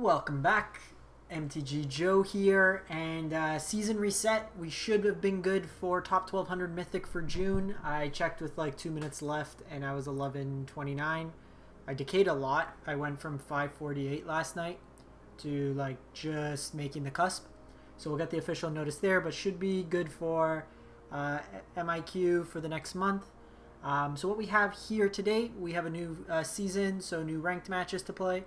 Welcome back. MTG Joe here, and season reset. We should have been good for top 1200 Mythic for June. I checked with like 2 minutes left and I was 1129. I decayed a lot. I went from 548 last night to like just making the cusp. So we'll get the official notice there, but should be good for MIQ for the next month. So what we have here today, we have a new season, so new ranked matches to play.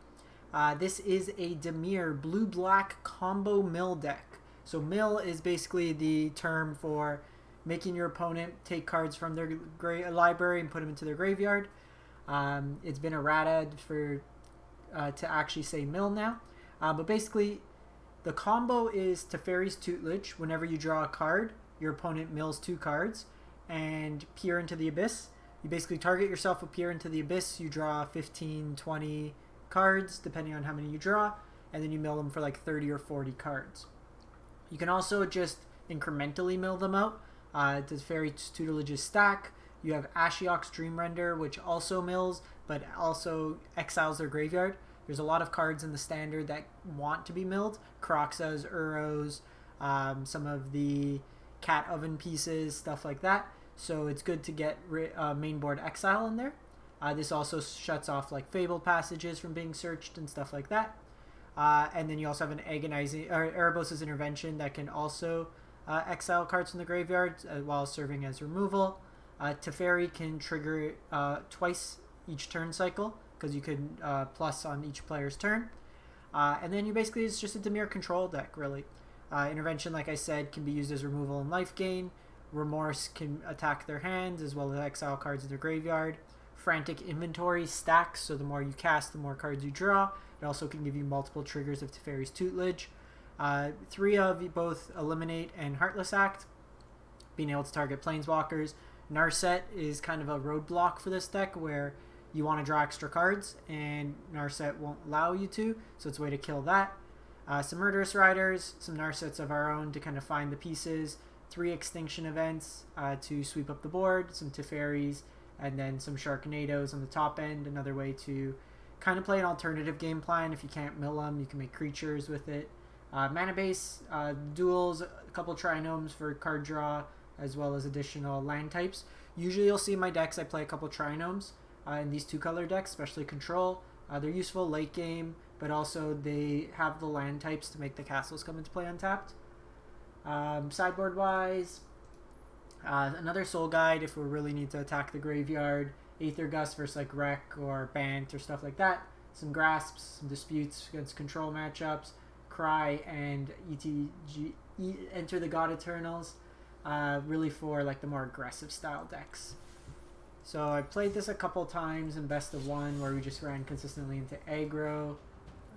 This is a Dimir blue-black combo mill deck. So mill is basically the term for making your opponent take cards from their library and put them into their graveyard. It's been errata for to actually say mill now. But basically, the combo is Teferi's Tutelage. Whenever you draw a card, your opponent mills 2 cards and peer into the abyss. You basically target yourself with peer into the abyss. You draw 15, 20 cards depending on how many you draw, and then you mill them for like 30 or 40 cards. You can also just incrementally mill them out. Teferi's Tutelage's stack. You have Ashiok's Dream Render, which also mills, but also exiles their graveyard. There's a lot of cards in the standard that want to be milled. Kroxas, Uros, some of the Cat Oven pieces, stuff like that. So it's good to get main board exile in there. This also shuts off like Fabled passages from being searched and stuff like that. And then you also have an Agonizing Erebos' Intervention that can also exile cards from the graveyard while serving as removal. Teferi can trigger twice each turn cycle because you can plus on each player's turn. And then you basically, it's just a Dimir control deck, really. Intervention, like I said, can be used as removal and life gain. Remorse can attack their hands as well as exile cards in their graveyard. Frantic Inventory stacks, so the more you cast, the more cards you draw. It also can give you multiple triggers of Teferi's Tutelage. 3 of both Eliminate and Heartless Act, being able to target Planeswalkers. Narset is kind of a roadblock for this deck where you want to draw extra cards and Narset won't allow you to, so it's a way to kill that. Some Murderous Riders, some Narsets of our own to kind of find the pieces. 3 Extinction Events to sweep up the board, some Teferis, and then some Sharknadoes on the top end. Another way to kind of play an alternative game plan. If you can't mill them, you can make creatures with it. Mana base, duels, a couple Trinomes for card draw, as well as additional land types. Usually you'll see in my decks I play a couple Trinomes in these 2-color decks, especially Control. They're useful late game, but also they have the land types to make the castles come into play untapped. Sideboard wise, another Soul Guide if we really need to attack the graveyard. Aether Gust versus like Wreck or Bant or stuff like that. Some Grasps, some Disputes against control matchups. Cry and Enter the God Eternals. Really for like the more aggressive style decks. So I played this a couple times in Best of 1 where we just ran consistently into aggro.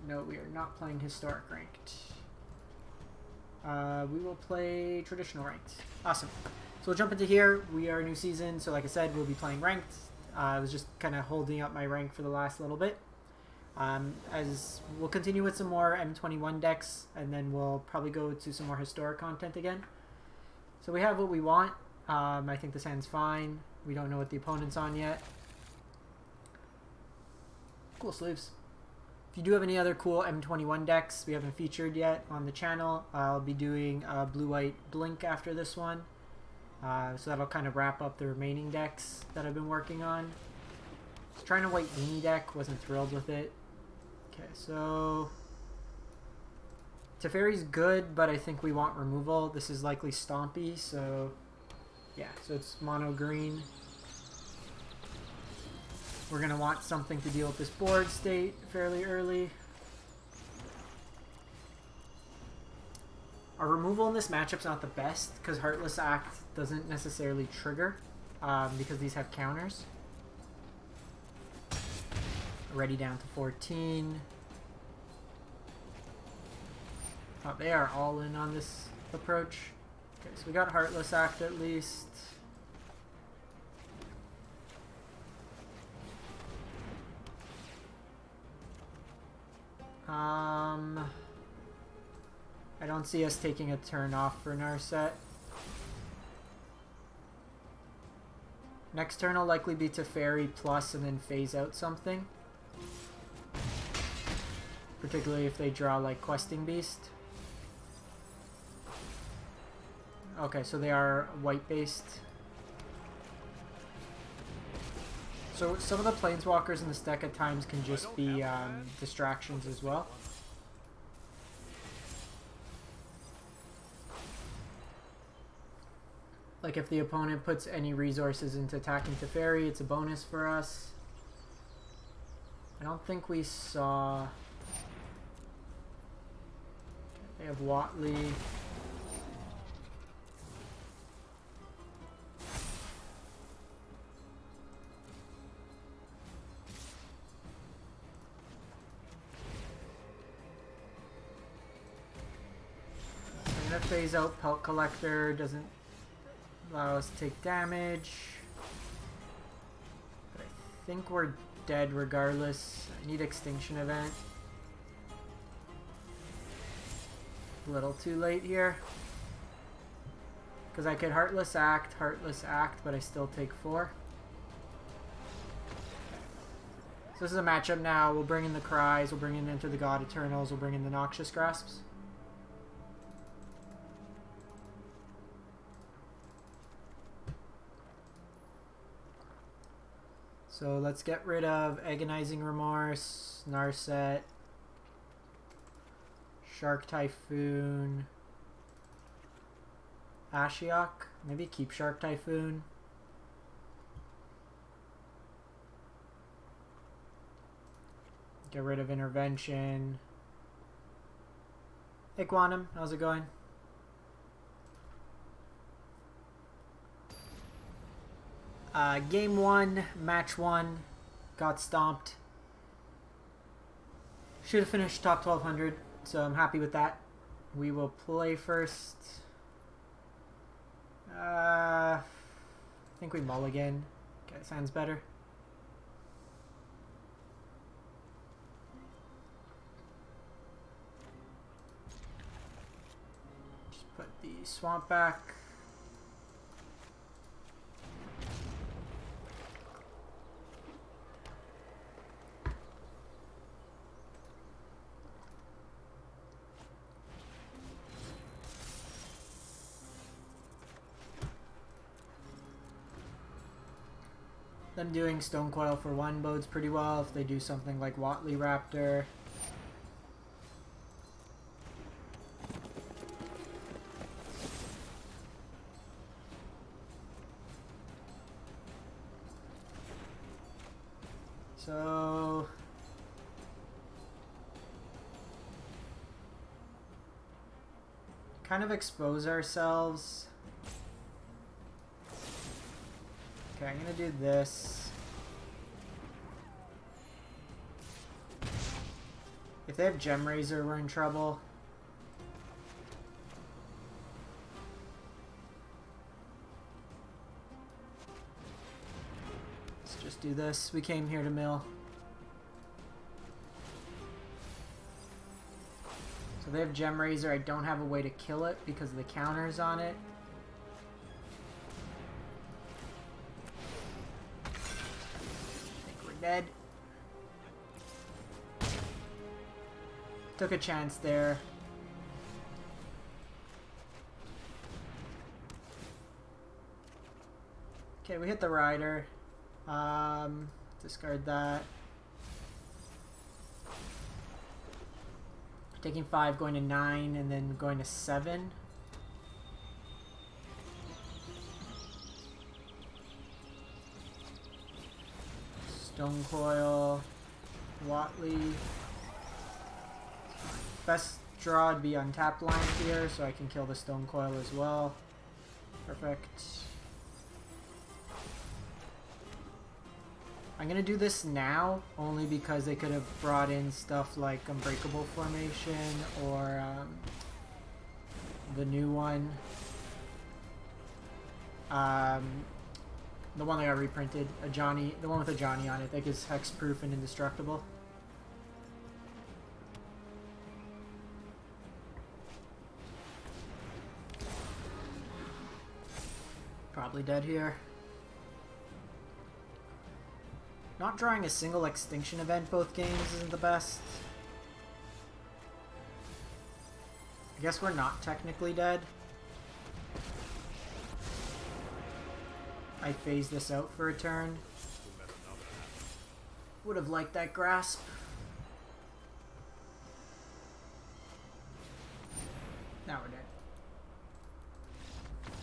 No, we are not playing Historic Ranked. We will play Traditional Ranked. Awesome. So we'll jump into here. We are a new season, so like I said, we'll be playing Ranked. I was just kind of holding up my rank for the last little bit. As we'll continue with some more M21 decks, and then we'll probably go to some more historic content again. So we have what we want. I think this hand's fine. We don't know what the opponent's on yet. Cool sleeves. If you do have any other cool M21 decks we haven't featured yet on the channel, I'll be doing Blue-White Blink after this one. So that'll kind of wrap up the remaining decks that I've been working on. Trying a white Weenie deck, wasn't thrilled with it. Okay, so Teferi's good, but I think we want removal. This is likely Stompy, so yeah, so it's mono green. We're going to want something to deal with this board state fairly early. Our removal in this matchup's not the best because Heartless Act doesn't necessarily trigger because these have counters. Already down to 14. Oh, they are all in on this approach. Okay, so we got Heartless Act at least. I don't see us taking a turn off for Narset. Next turn will likely be Teferi plus and then phase out something. particularly if they draw like Questing Beast. Okay, so they are white based. So some of the planeswalkers in this deck at times can just be distractions as well. Like if the opponent puts any resources into attacking Teferi, it's a bonus for us. I don't think we saw... They have Watley. I'm gonna phase out Pelt Collector, doesn't allow us to take damage. But I think we're dead regardless. I need Extinction Event. A little too late here. Because I could Heartless Act, but I still take 4. So this is a matchup now. We'll bring in the Cries, we'll bring in Enter the God Eternals, we'll bring in the Noxious Grasps. So let's get rid of Agonizing Remorse, Narset, Shark Typhoon, Ashiok. Maybe keep Shark Typhoon. Get rid of Intervention. Hey Quantum, how's it going? Game 1, match 1, got stomped. Should have finished top 1200, so I'm happy with that. We will play first. I think we mulligan. Okay, sounds better. Just put the swamp back. Them doing Stone Coil for 1 bodes pretty well if they do something like Watley Raptor. So kind of expose ourselves. Okay, I'm gonna do this. If they have Gem Razor, we're in trouble. Let's just do this. We came here to mill. So they have Gem Razor. I don't have a way to kill it because of the counters on it. Dead. Took a chance there. Okay, we hit the Rider. Discard that. Taking 5, going to 9, and then going to 7. Stone Coil, Watley. Best draw would be untapped line here, so I can kill the Stone Coil as well. Perfect. I'm gonna do this now, only because they could have brought in stuff like Unbreakable Formation or the new one. The one that got reprinted, the one with a Johnny on it, that is hexproof and indestructible. Probably dead here. Not drawing a single Extinction Event both games isn't the best. I guess we're not technically dead. I phase this out for a turn. Would have liked that grasp. Now we're dead.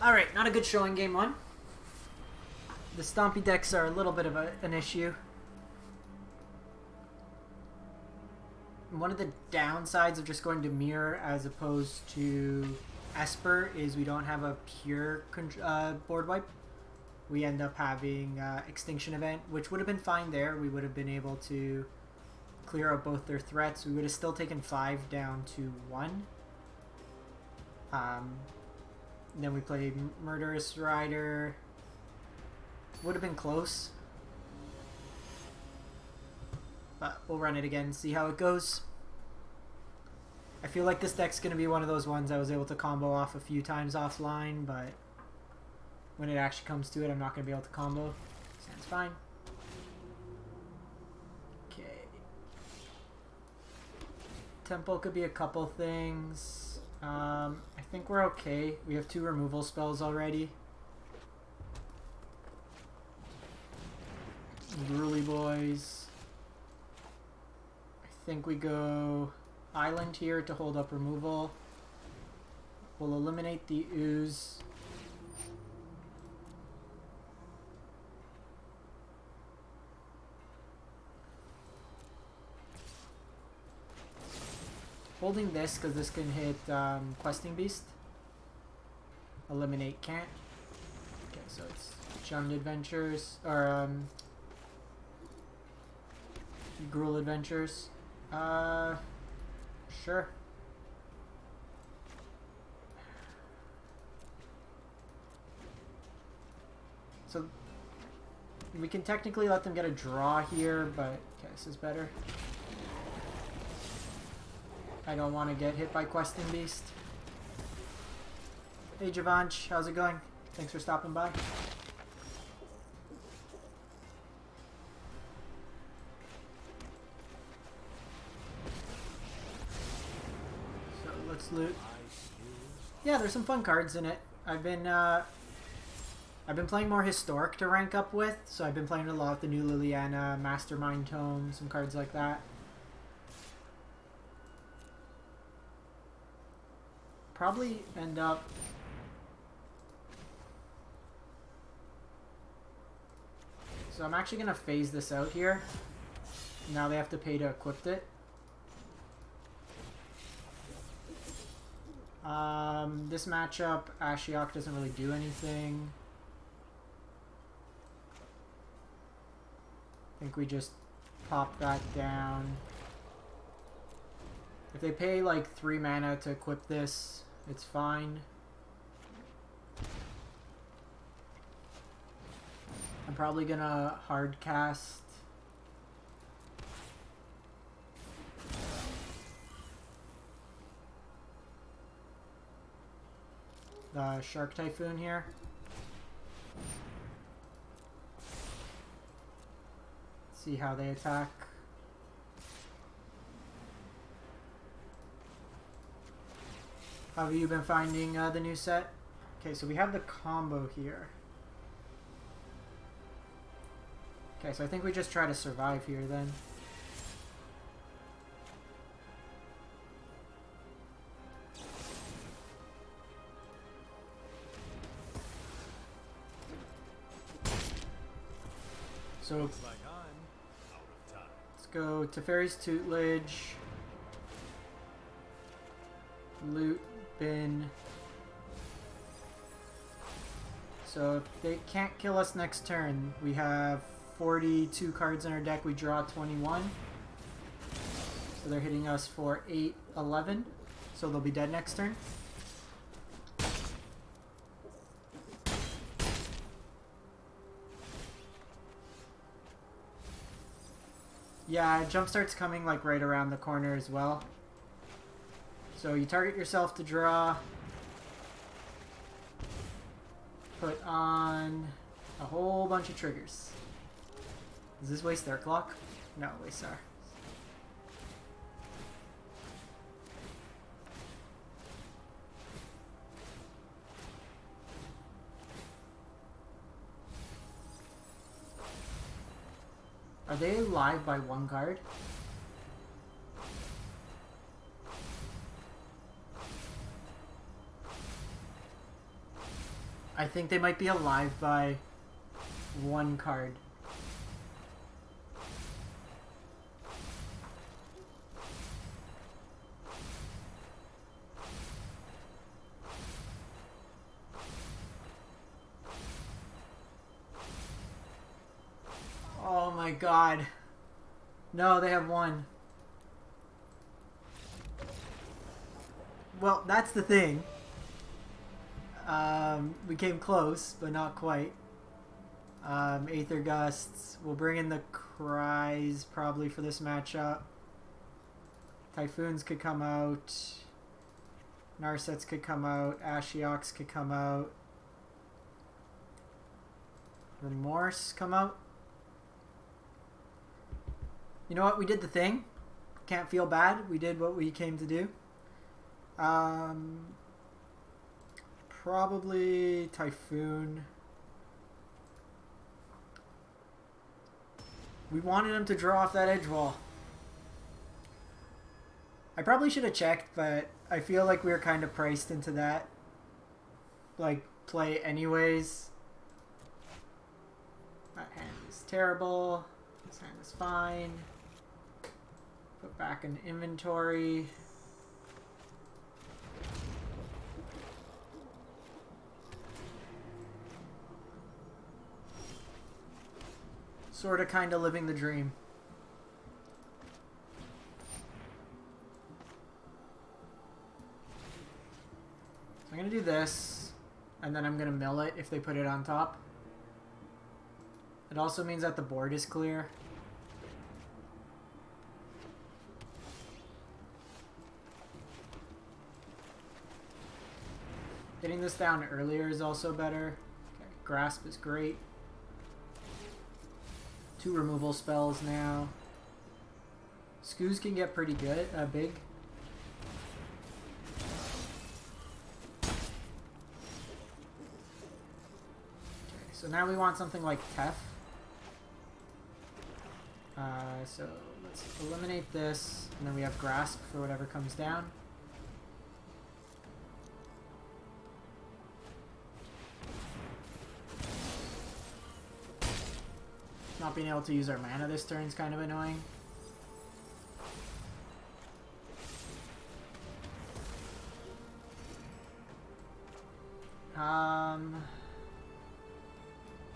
Alright, not a good showing game one. The stompy decks are a little bit of an issue. One of the downsides of just going to Dimir as opposed to Esper is we don't have a pure board wipe. We end up having Extinction Event, which would have been fine there. We would have been able to clear out both their threats. We would have still taken 5 down to 1. Then we played Murderous Rider. Would have been close. But we'll run it again and see how it goes. I feel like this deck's going to be one of those ones I was able to combo off a few times offline, but when it actually comes to it, I'm not going to be able to combo. Sounds fine. Okay. Temple could be a couple things. I think we're okay. We have 2 removal spells already. Gruul boys. I think we go Island here to hold up removal. We'll eliminate the ooze. Holding this because this can hit Questing Beast. Eliminate can't. Okay, so it's Shunned Adventures or Gruul Adventures. Sure. So we can technically let them get a draw here, but okay, this is better. I don't want to get hit by Questing Beast. Hey Javanch, how's it going? Thanks for stopping by. So let's loot. Yeah, there's some fun cards in it. I've been playing more Historic to rank up with, so I've been playing a lot of the new Liliana, Mastermind Tome, some cards like that. Probably end up so I'm actually gonna phase this out here. Now they have to pay to equip it. This matchup, Ashiok doesn't really do anything. I think we just pop that down. If they pay like 3 mana to equip this, it's fine. I'm probably gonna hard cast. The Shark Typhoon here. See how they attack. How have you been finding the new set? Okay, so we have the combo here. Okay, so I think we just try to survive here then. So let's go Teferi's Tutelage. Loot bin. So if they can't kill us next turn, we have 42 cards in our deck. We draw 21. So they're hitting us for 8, 11. So they'll be dead next turn. Yeah, Jumpstart's coming like right around the corner as well. So you target yourself to draw. Put on a whole bunch of triggers. Does this waste their clock? No, it wastes our. Are they live by one card? I think they might be alive by one card. Oh my god. No, they have one. Well, that's the thing. We came close, but not quite. Aether Gusts. We'll bring in the Cries probably for this matchup. Typhoons could come out. Narsets could come out. Ashioks could come out. Remorse come out. You know what? We did the thing. Can't feel bad. We did what we came to do. Probably Typhoon. We wanted him to draw off that edge wall. I probably should have checked, but I feel like we were kind of priced into that. Like, play anyways. That hand is terrible. This hand is fine. Put back in inventory. Sort of kind of living the dream. So I'm going to do this, and then I'm going to mill it if they put it on top. It also means that the board is clear. Getting this down earlier is also better. Okay, Grasp is great. 2 removal spells now. Scoos can get pretty good, big. Okay, so now we want something like Tef. So let's eliminate this, and then we have Grasp for whatever comes down. Not being able to use our mana this turn is kind of annoying.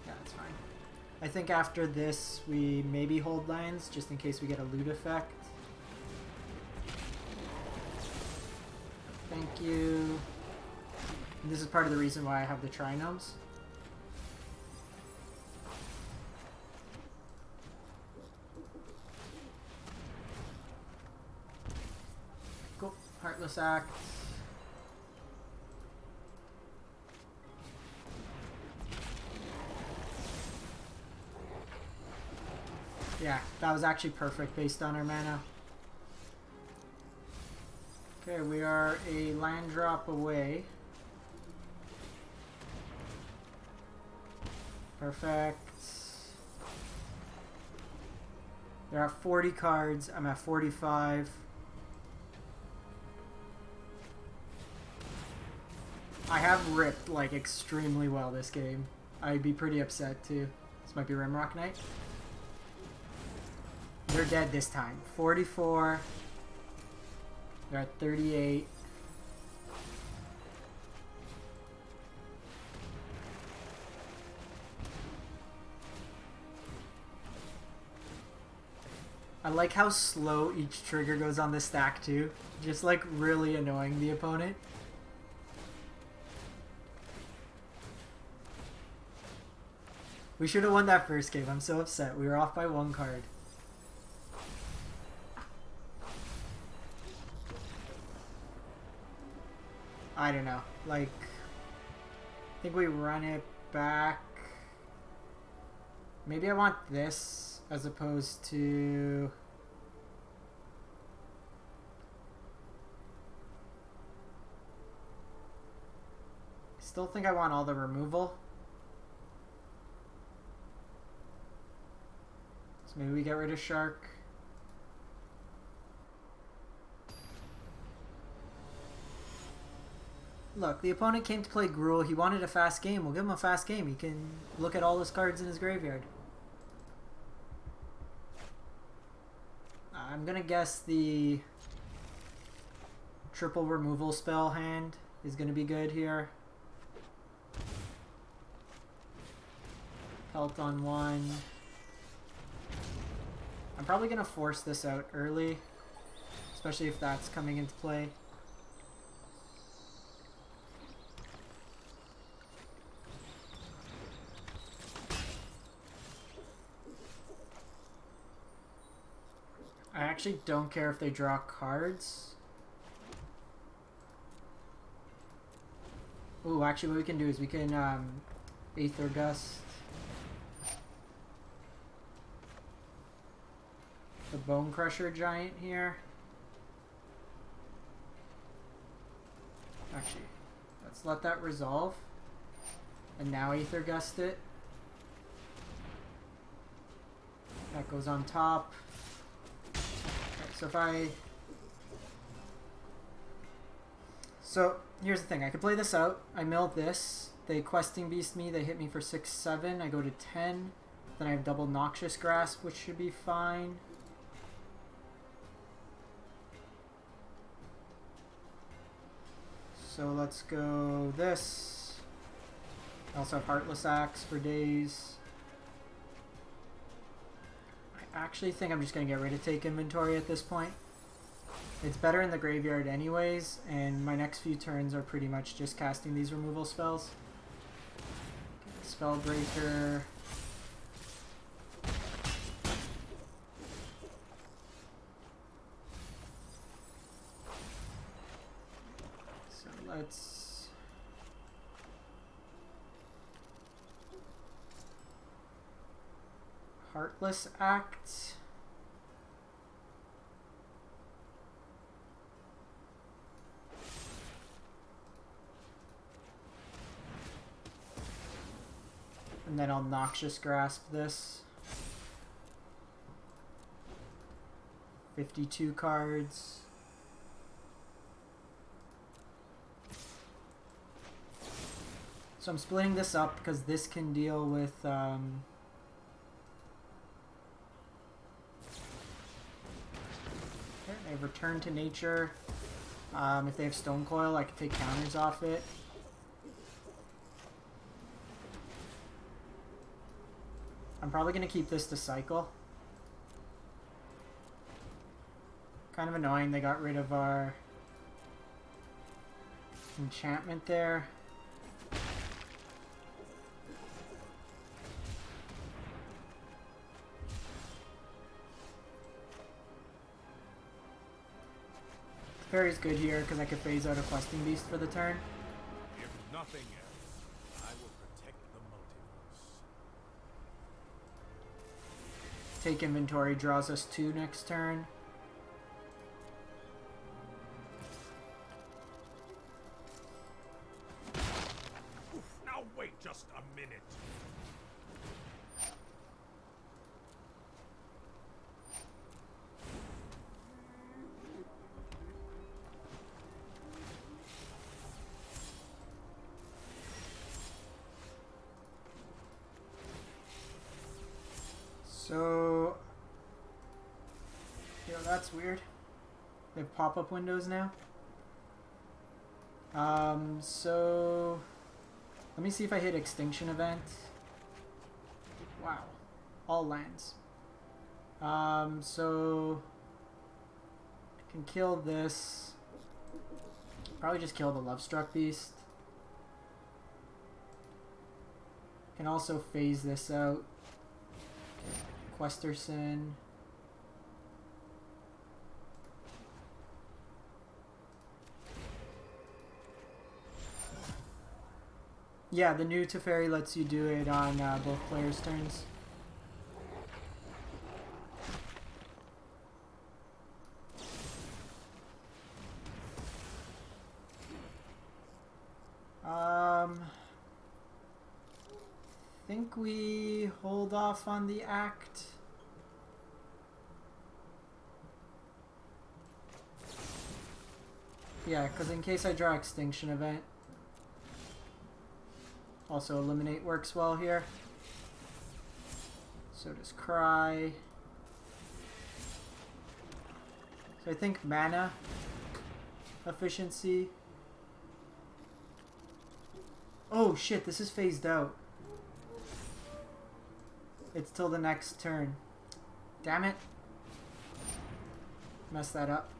Yeah, that's fine. I think after this we maybe hold lands just in case we get a loot effect. Thank you. And this is part of the reason why I have the Trinomes. Cool. Heartless Act. Yeah, that was actually perfect based on our mana. Okay, we are a land drop away. Perfect. They're at 40 cards. I'm at 45. I have ripped like extremely well this game. I'd be pretty upset too. This might be Rimrock Knight. They're dead this time. 44. They're at 38. I like how slow each trigger goes on the stack too. Just like really annoying the opponent. We should have won that first game. I'm so upset. We were off by 1 card. I don't know. Like, I think we run it back. Maybe I want this as opposed to... Still think I want all the removal. So Maybe we get rid of Shark. Look, the opponent came to play Gruul. He wanted a fast game. We'll give him a fast game. He can look at all his cards in his graveyard. I'm gonna guess the triple removal spell hand is gonna be good here. Pelt on one. I'm probably gonna force this out early, especially if that's coming into play. I actually don't care if they draw cards. Ooh, actually what we can do is we can Aether Gust the Bone Crusher Giant here. Actually, let's let that resolve. And now Aether Gust it. That goes on top. So if So here's the thing, I could play this out. I milled this. They Questing Beast me, they hit me for 6-7. I go to 10. Then I have double Noxious Grasp, which should be fine. So let's go this. I also have Heartless Act for days. I actually think I'm just going to get rid of Take Inventory at this point. It's better in the graveyard anyways, and my next few turns are pretty much just casting these removal spells. Spellbreaker. So let's... Heartless Act. And then I'll Noxious Grasp this. 52 cards. So I'm splitting this up because this can deal with I have Return to Nature. If they have Stone Coil, I can take counters off it. I'm probably going to keep this to cycle. Kind of annoying they got rid of our enchantment there. Teferi's good here because I could phase out a Questing Beast for the turn. If nothing else, I will protect the multiverse. Take Inventory draws us 2 next turn. Oof, now wait just a minute. So, that's weird. They have pop-up windows now. So let me see if I hit Extinction Event. Wow, all lands. So I can kill this. Probably just kill the Lovestruck Beast. Can also phase this out. Questerson. Yeah, the new Teferi lets you do it on both players' turns. Think we hold off on the act. Yeah, because in case I draw Extinction Event. Also Eliminate works well here. So does Cry. So I think mana efficiency. Oh shit, this is phased out. It's till the next turn. Damn it. Messed that up.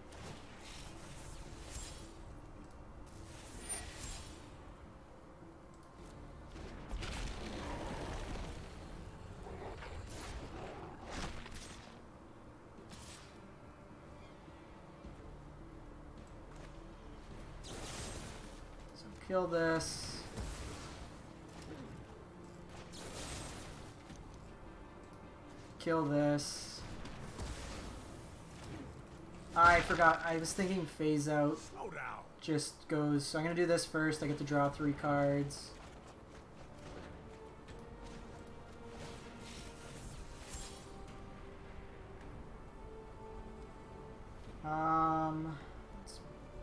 So kill this. Kill this. I forgot. I was thinking phase out just goes. So I'm going to do this first. I get to draw 3 cards.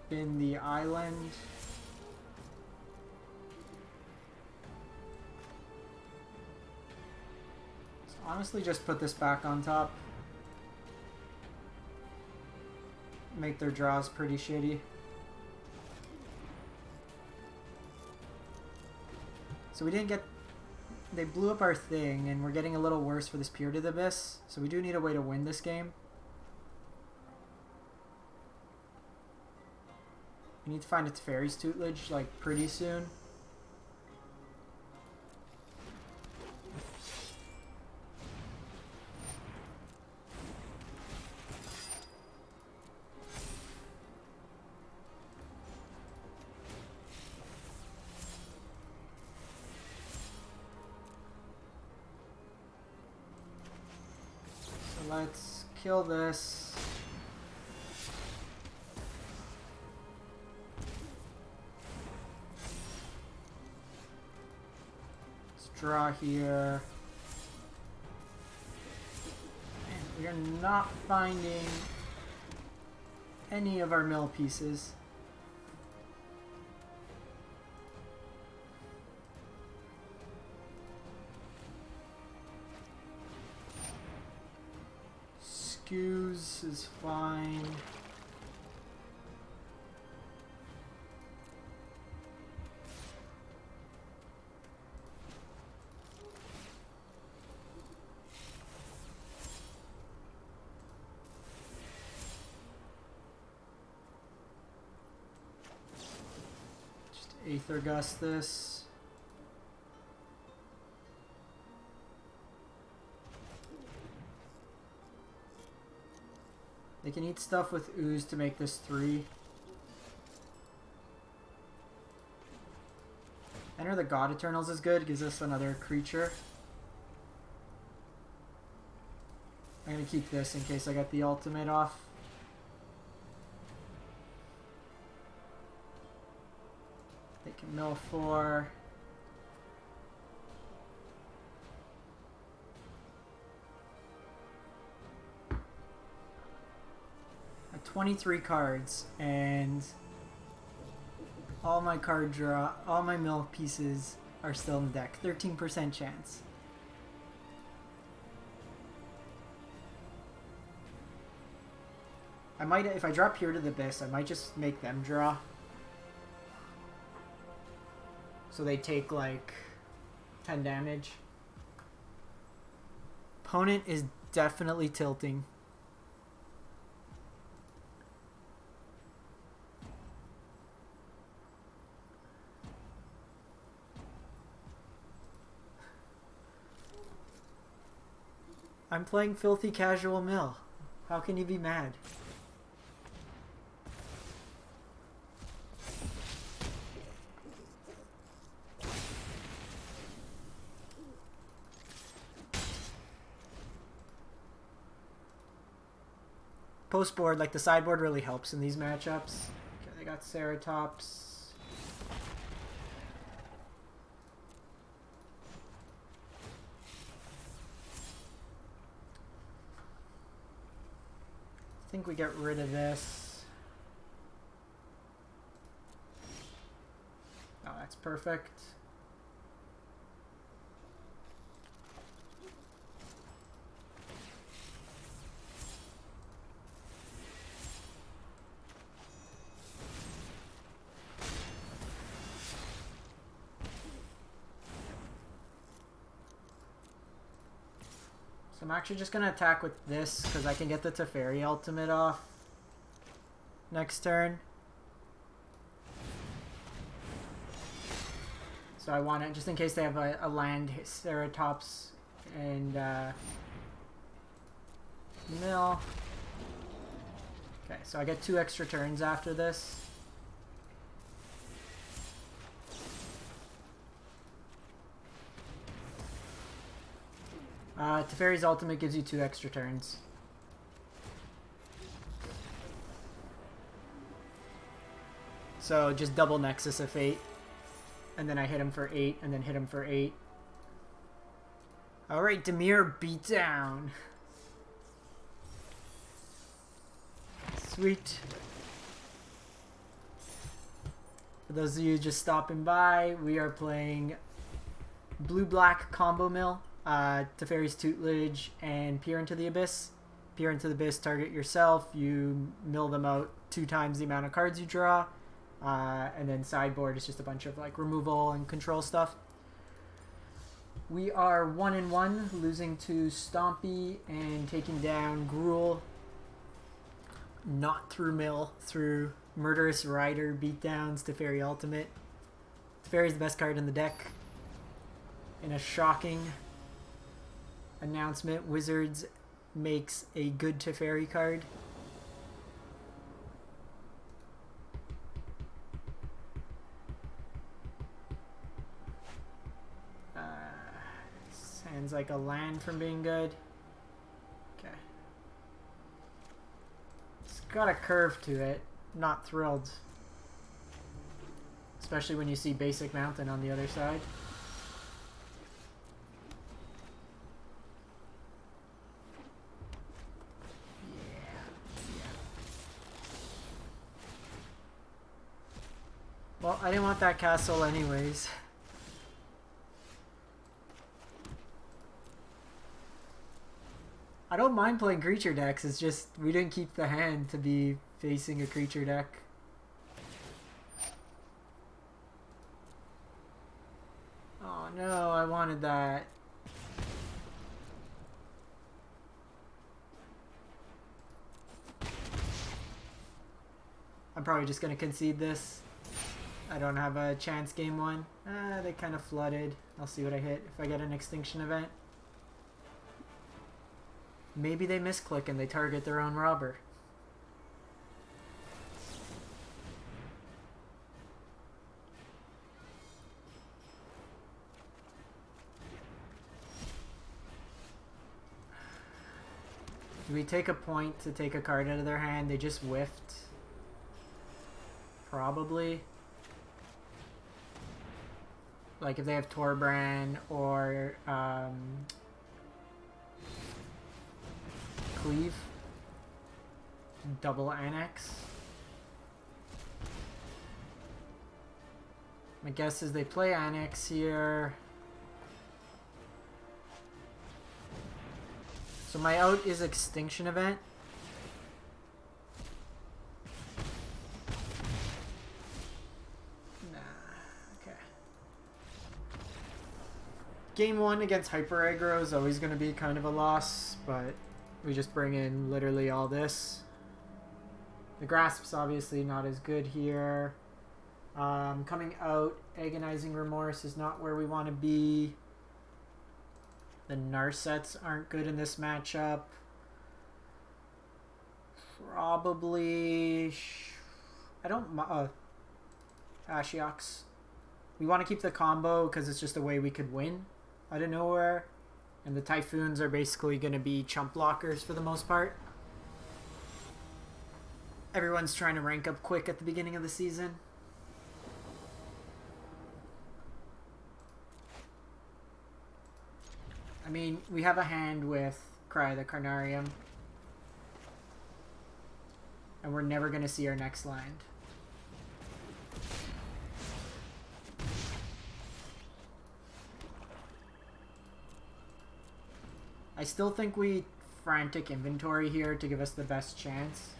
Spin the island. Honestly, just put this back on top. Make their draws pretty shitty. So we didn't get... They blew up our thing, and we're getting a little worse for this Period of the Abyss. So we do need a way to win this game. We need to find a Teferi's Tutelage, like, pretty soon. Let's kill this. Let's draw here. And we are not finding any of our mill pieces. Skews is fine. Just Aether Gust this. They can eat stuff with ooze to make this 3. Enter the God Eternals is good, gives us another creature. I'm gonna keep this in case I got the ultimate off. They can mill 4. 23 cards, and all my mill pieces are still in the deck. 13% chance. I might, if I drop Period of the Abyss, I might just make them draw. So they take like 10 damage. Opponent is definitely tilting. I'm playing Filthy Casual Mill. How can you be mad? Post board, like the sideboard really helps in these matchups. Okay, they got Ceratops. I think we get rid of this. perfect. So I'm actually just going to attack with this because I can get the Teferi ultimate off next turn. So I want it just in case they have a land Ceratops and Mill. Okay, so I get 2 extra turns after this. Teferi's ultimate gives you 2 extra turns. So just double Nexus of Fate. And then I hit him for 8, and then hit him for 8. Alright, Dimir beatdown. Sweet. For those of you just stopping by, we are playing blue-black combo mill. Teferi's Tutelage and Peer into the Abyss. Peer into the Abyss, target yourself. You mill them out 2 times the amount of cards you draw. And then sideboard is just a bunch of like removal and control stuff. We are 1-1, losing to Stompy and taking down Gruul. Not through mill, through Murderous Rider beatdowns, Teferi ultimate. Teferi is the best card in the deck. In a shocking announcement, Wizards makes a good Teferi card. Sounds like a land from being good. Okay. It's got a curve to it. Not thrilled. Especially when you see Basic Mountain on the other side. Well, I didn't want that castle anyways. I don't mind playing creature decks, it's just we didn't keep the hand to be facing a creature deck. Oh no, I wanted that. I'm probably just going to concede this. I don't have a chance game 1. They kind of flooded. I'll see what I hit if I get an Extinction Event. Maybe they misclick and they target their own robber. Do we take a point to take a card out of their hand? They just whiffed. Probably. Like if they have Torbrand or Cleave. Double Annex. My guess is they play Annex here. So my out is Extinction Event. Nah, okay. Game 1 against Hyper Aggro is always going to be kind of a loss, but we just bring in literally all this. The Grasp's obviously not as good here. Coming out, Agonizing Remorse is not where we want to be. The Narsets aren't good in this matchup. Probably... I don't... Ashioks. We want to keep the combo because it's just a way we could win out of nowhere. And the Typhoons are basically going to be chump blockers for the most part. Everyone's trying to rank up quick at the beginning of the season. I mean, we have a hand with Cry the Carnarium. And we're never going to see our next land. I still think we Frantic Inventory here to give us the best chance.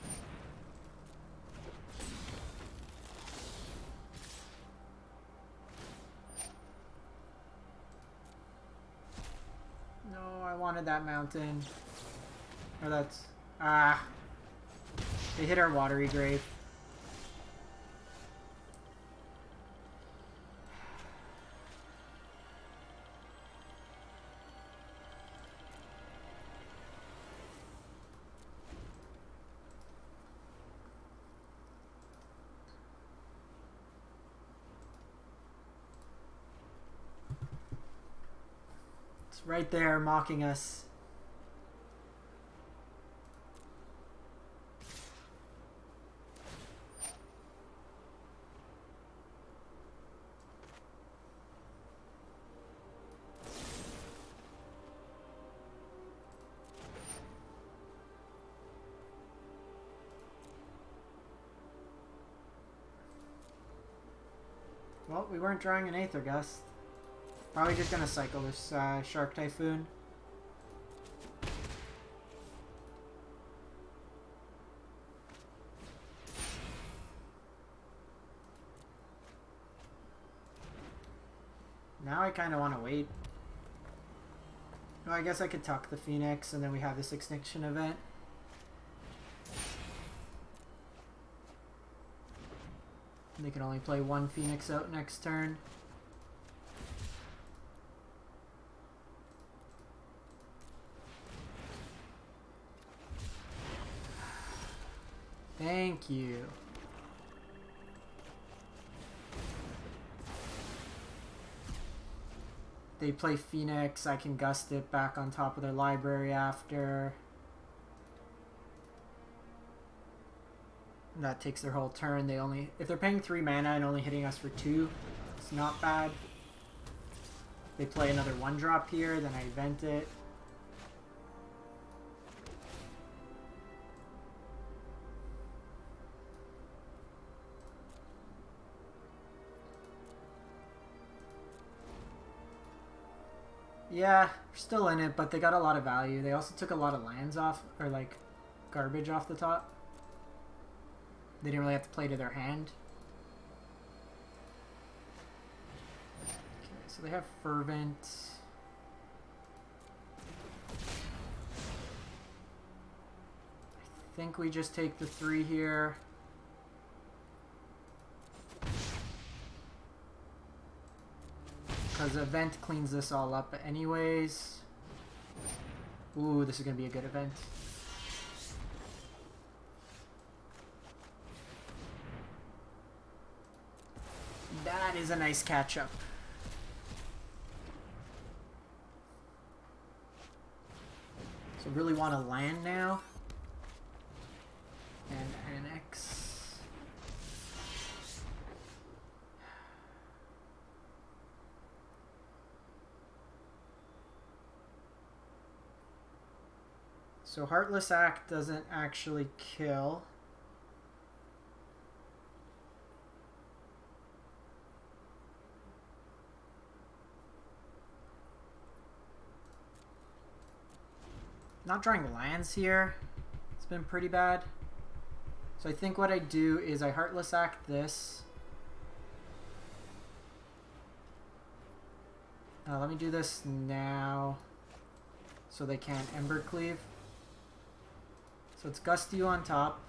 No, I wanted that mountain. Or that's... Ah. They hit our Watery Grave. Right there, mocking us. Well, we weren't drawing an Aether Gust. Probably just gonna cycle this Shark Typhoon. Now I kind of want to wait. Well, I guess I could tuck the Phoenix and then we have this Extinction Event. They can only play one Phoenix out next turn. Thank you. They play Phoenix, I can gust it back on top of their library after. That takes their whole turn. They only, if they're paying 3 mana and only hitting us for 2, it's not bad. They play another 1-drop here, then I event it. Yeah, we're still in it, but they got a lot of value. They also took a lot of lands off, or like garbage off the top. They didn't really have to play to their hand. Okay, so they have Fervent. I think we just take the 3 here. Because event cleans this all up anyways. Ooh, this is going to be a good event. That is a nice catch-up. So really want to land now. And annex. So Heartless Act doesn't actually kill. Not drawing lands here. It's been pretty bad. So I think what I do is I Heartless Act this. Let me do this now so they can't Ember Cleave. So it's Gust you on top.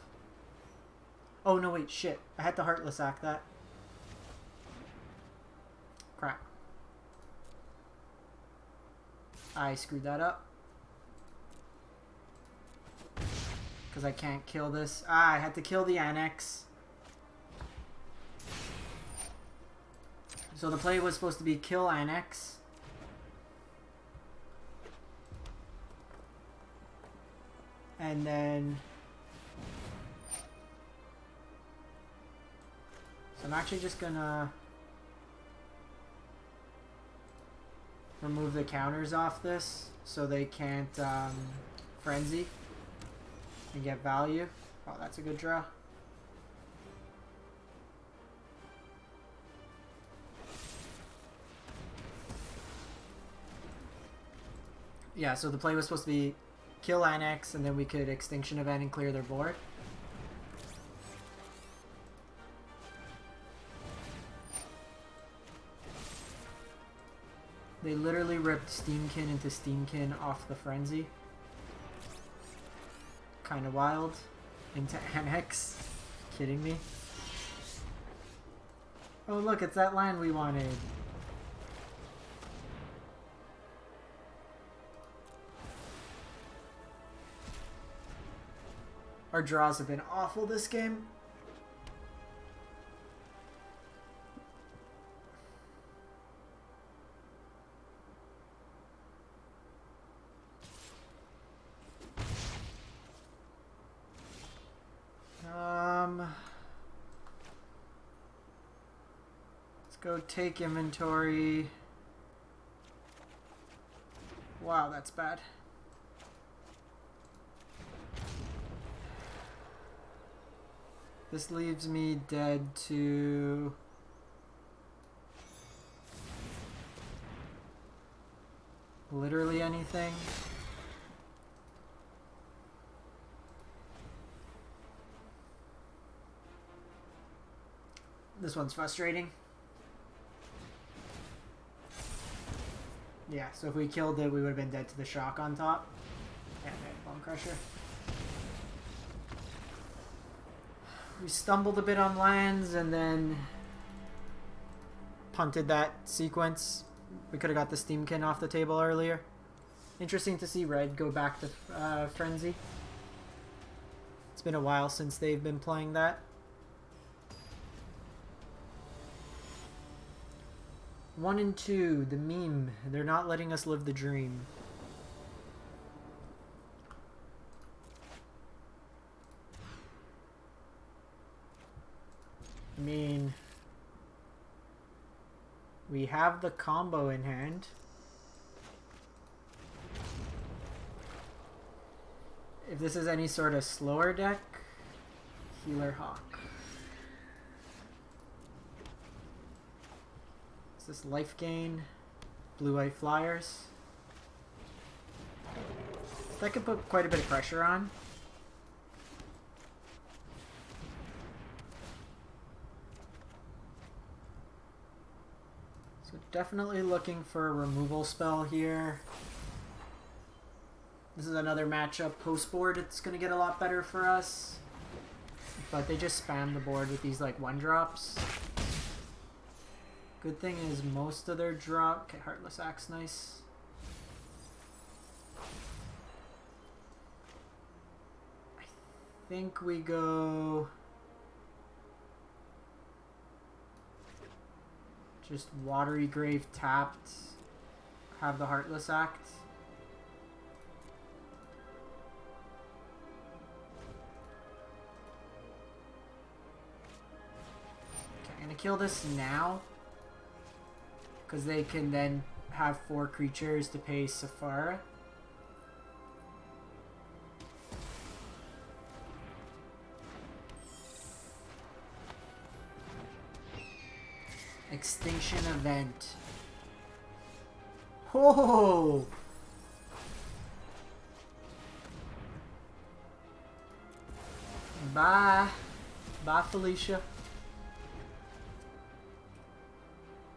Oh no, wait, shit. I had to Heartless Act that. Crap. I screwed that up. Because I can't kill this. Ah, I had to kill the Annex. So the play was supposed to be kill Annex. And then... So I'm actually just gonna... remove the counters off this so they can't frenzy and get value. Oh, that's a good draw. Yeah, so the play was supposed to be kill Annex, and then we could Extinction Event and clear their board. They literally ripped Steamkin into Steamkin off the Frenzy. Kinda wild. Into Annex. Kidding me? Oh look, it's that land we wanted. Our draws have been awful this game. Let's go take inventory. Wow, that's bad. This leaves me dead to literally anything. This one's frustrating. Yeah, so if we killed it, we would have been dead to the shock on top. And Bone Crusher. We stumbled a bit on lands and then punted that sequence. We could have got the Steamkin off the table earlier. Interesting to see Red go back to Frenzy. It's been a while since they've been playing that. 1 and 2, the meme. They're not letting us live the dream. I mean, we have the combo in hand. If this is any sort of slower deck, Healer Hawk. Is this life gain? Blue-White Flyers. That could put quite a bit of pressure on. So definitely looking for a removal spell here. This is another matchup post-board. It's going to get a lot better for us. But they just spam the board with these like 1-drops. Good thing is most of their drop... Okay, Heartless Act's nice. I think we go... just Watery Grave tapped. Have the Heartless Act. Okay, I'm gonna kill this now. Because they can then have 4 creatures to pay Safara. Extinction Event. Whoa! Bye. Bye, Felicia.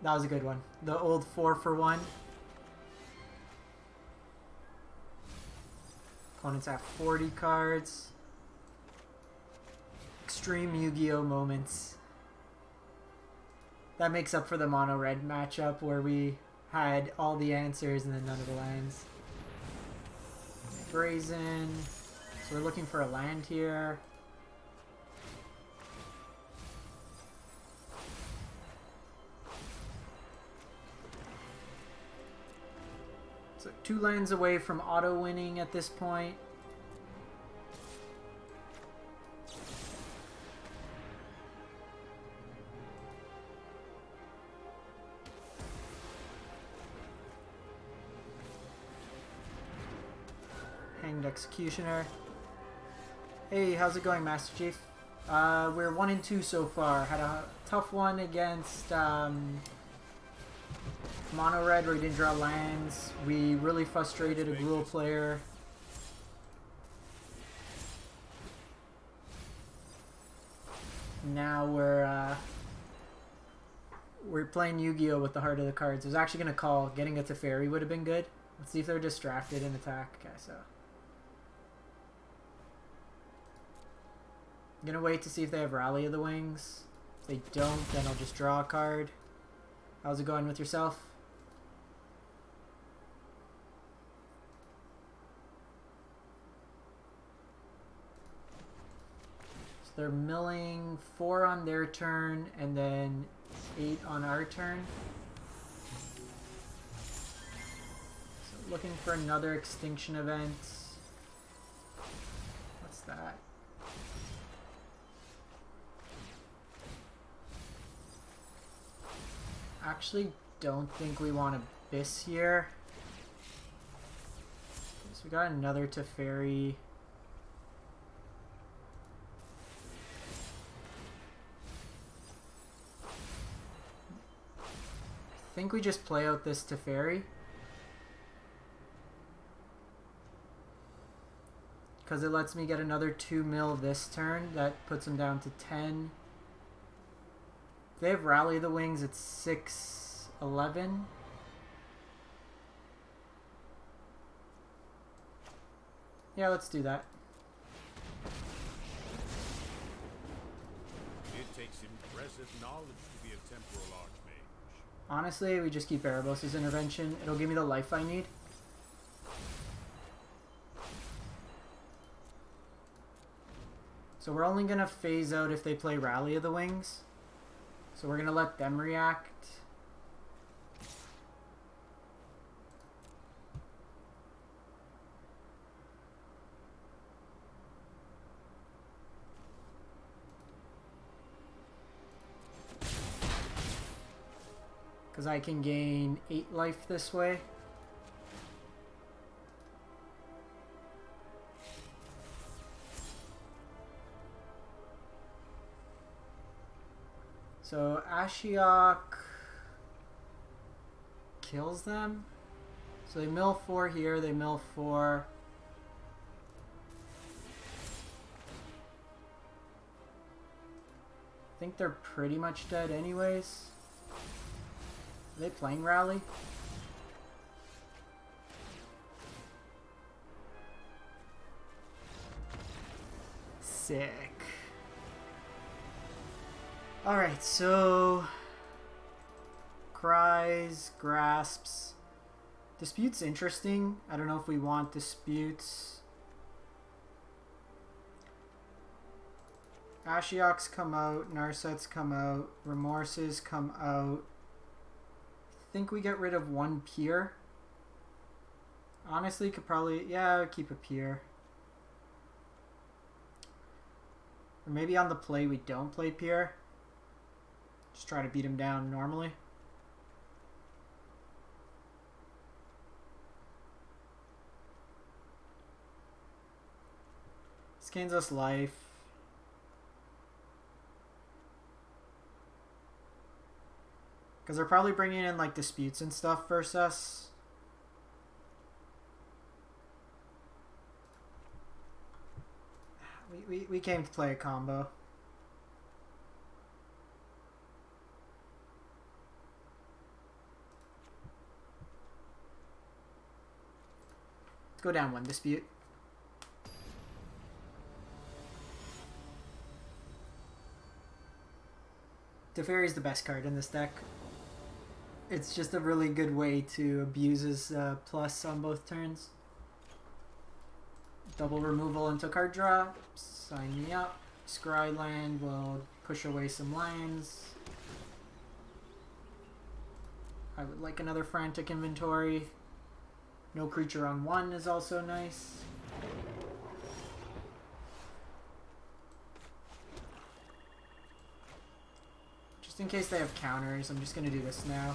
That was a good one. The old 4-for-1. Opponents have 40 cards. Extreme Yu-Gi-Oh! Moments. That makes up for the mono-red matchup where we had all the answers and then none of the lands. Brazen. So we're looking for a land here. So 2 lands away from auto-winning at this point. Hanged Executioner. Hey, how's it going, Master Chief? We're 1 and 2 so far. Had a tough one against Mono red where he didn't draw lands. We really frustrated a Gruul player. Now we're playing Yu-Gi-Oh with the heart of the cards. I was actually gonna call getting a Teferi would have been good. Let's see if they're distracted and attack. Okay, so I'm gonna wait to see if they have Rally of the Wings. If they don't, then I'll just draw a card. How's it going with yourself? So they're milling 4 on their turn and then 8 on our turn. So looking for another Extinction Event. What's that? Actually don't think we want Abyss here. So we got another Teferi. I think we just play out this Teferi. Because it lets me get another 2 mil this turn. That puts them down to 10. If they have Rally of the Wings, it's 6-11. Yeah, let's do that. It takes impressive knowledge to be a temporal archmage. Honestly, we just keep Erebos' intervention. It'll give me the life I need. So we're only going to phase out if they play Rally of the Wings. So we're going to let them react. Because I can gain 8 life this way. So Ashiok kills them. So they mill 4 here, they mill 4. I think they're pretty much dead anyways. Are they playing Rally? Sick. Alright, so cries, grasps. Dispute's interesting. I don't know if we want disputes. Ashiok's come out, Narset's come out, Remorses come out. I think we get rid of 1 Pier. Honestly, could probably, yeah, keep a Pier. Or maybe on the play we don't play Pier. Just try to beat him down normally. This gains us life. Because they're probably bringing in like disputes and stuff versus us. We came to play a combo. Let's go down 1 dispute. Teferi is the best card in this deck. It's just a really good way to abuse his plus on both turns. Double removal into card draw. Sign me up. Scryland will push away some lands. I would like another Frantic Inventory. No creature on 1 is also nice. Just in case they have counters, I'm just going to do this now.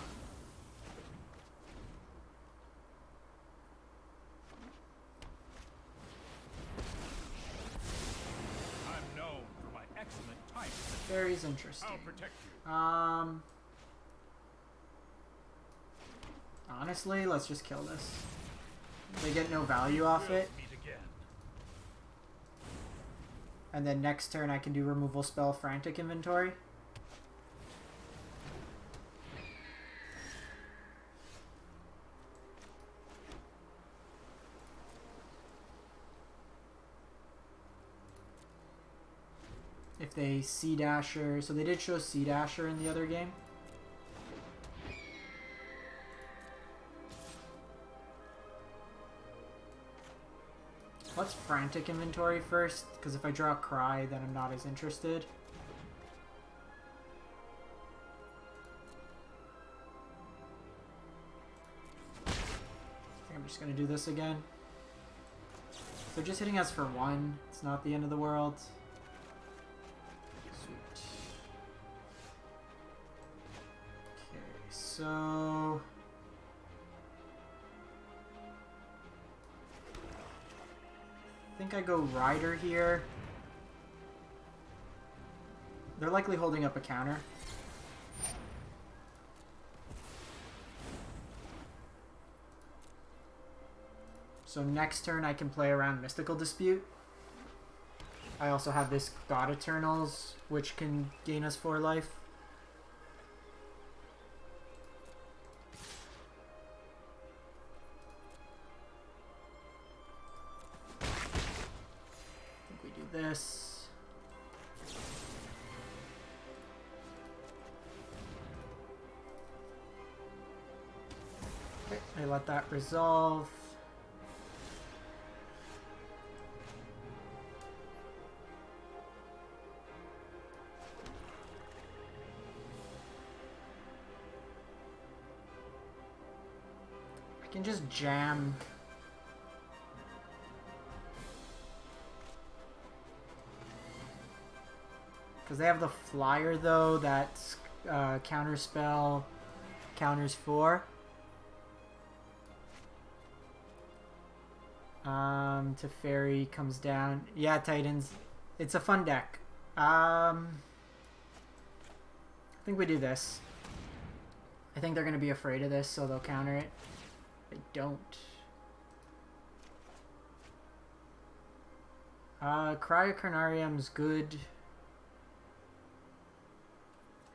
I'm known for my excellent type. Very interesting. I'll protect you. honestly. Let's just kill this. They get no value off it. And then next turn I can do removal spell Frantic Inventory. If they Sea Dasher, so they did show Sea Dasher in the other game. Let's Frantic Inventory first, because if I draw Cry, then I'm not as interested. I think I'm just going to do this again. They're just hitting us for 1. It's not the end of the world. Sweet. Okay, so... I think I go Rider here. They're likely holding up a counter. So next turn I can play around Mystical Dispute. I also have this God Eternals, which can gain us 4 life. This. Okay, I let that resolve. I can just jam. Because they have the flyer, though, that's counterspell counters 4. Teferi comes down. Yeah, Titans. It's a fun deck. I think we do this. I think they're going to be afraid of this, so they'll counter it. They don't. Cry of Carnarium's good.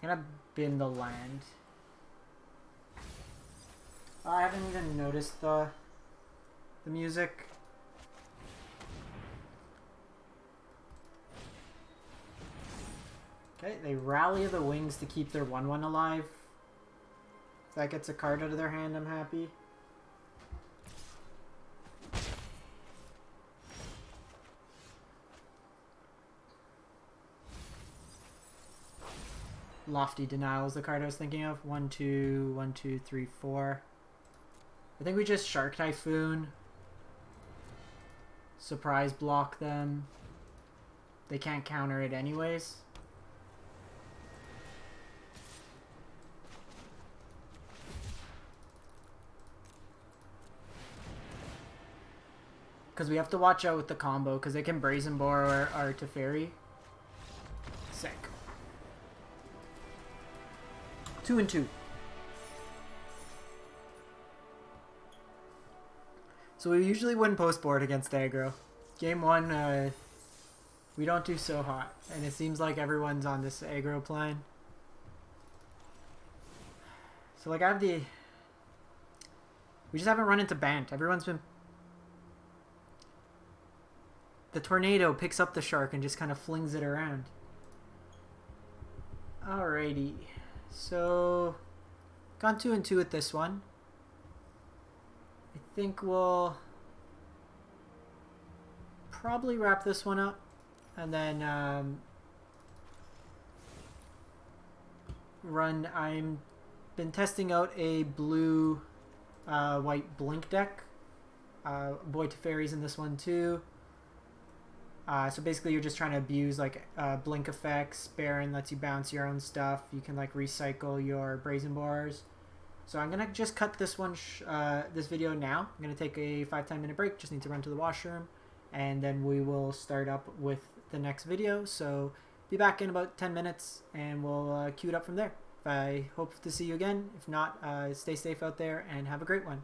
I'm gonna bin the land. I haven't even noticed the music. Okay, they Rally of the Wings to keep their 1/1 alive. If that gets a card out of their hand, I'm happy. Lofty Denial is the card I was thinking of. 1, 2, 1, 2, 3, 4. I think we just Shark Typhoon. Surprise block them. They can't counter it anyways. Because we have to watch out with the combo, because they can Brazen Bore or Teferi. Sick. 2 and 2. So we usually win post board against aggro. Game 1, we don't do so hot, and it seems like everyone's on this aggro plan. So like I have the... We just haven't run into Bant. Everyone's been... The Tornado picks up the Shark and just kind of flings it around. Alrighty. So, gone 2 and 2 with this one. I think we'll probably wrap this one up, and then run. I'm been testing out a blue, white blink deck. Boy Teferi's in this one too. So basically you're just trying to abuse like blink effects. Baron lets you bounce your own stuff. You can like recycle your Brazen Bores. So I'm going to just cut this one, this video now. I'm going to take a 5-10 minute break. Just need to run to the washroom. And then we will start up with the next video. So be back in about 10 minutes and we'll cue it up from there. I hope to see you again. If not, stay safe out there and have a great one.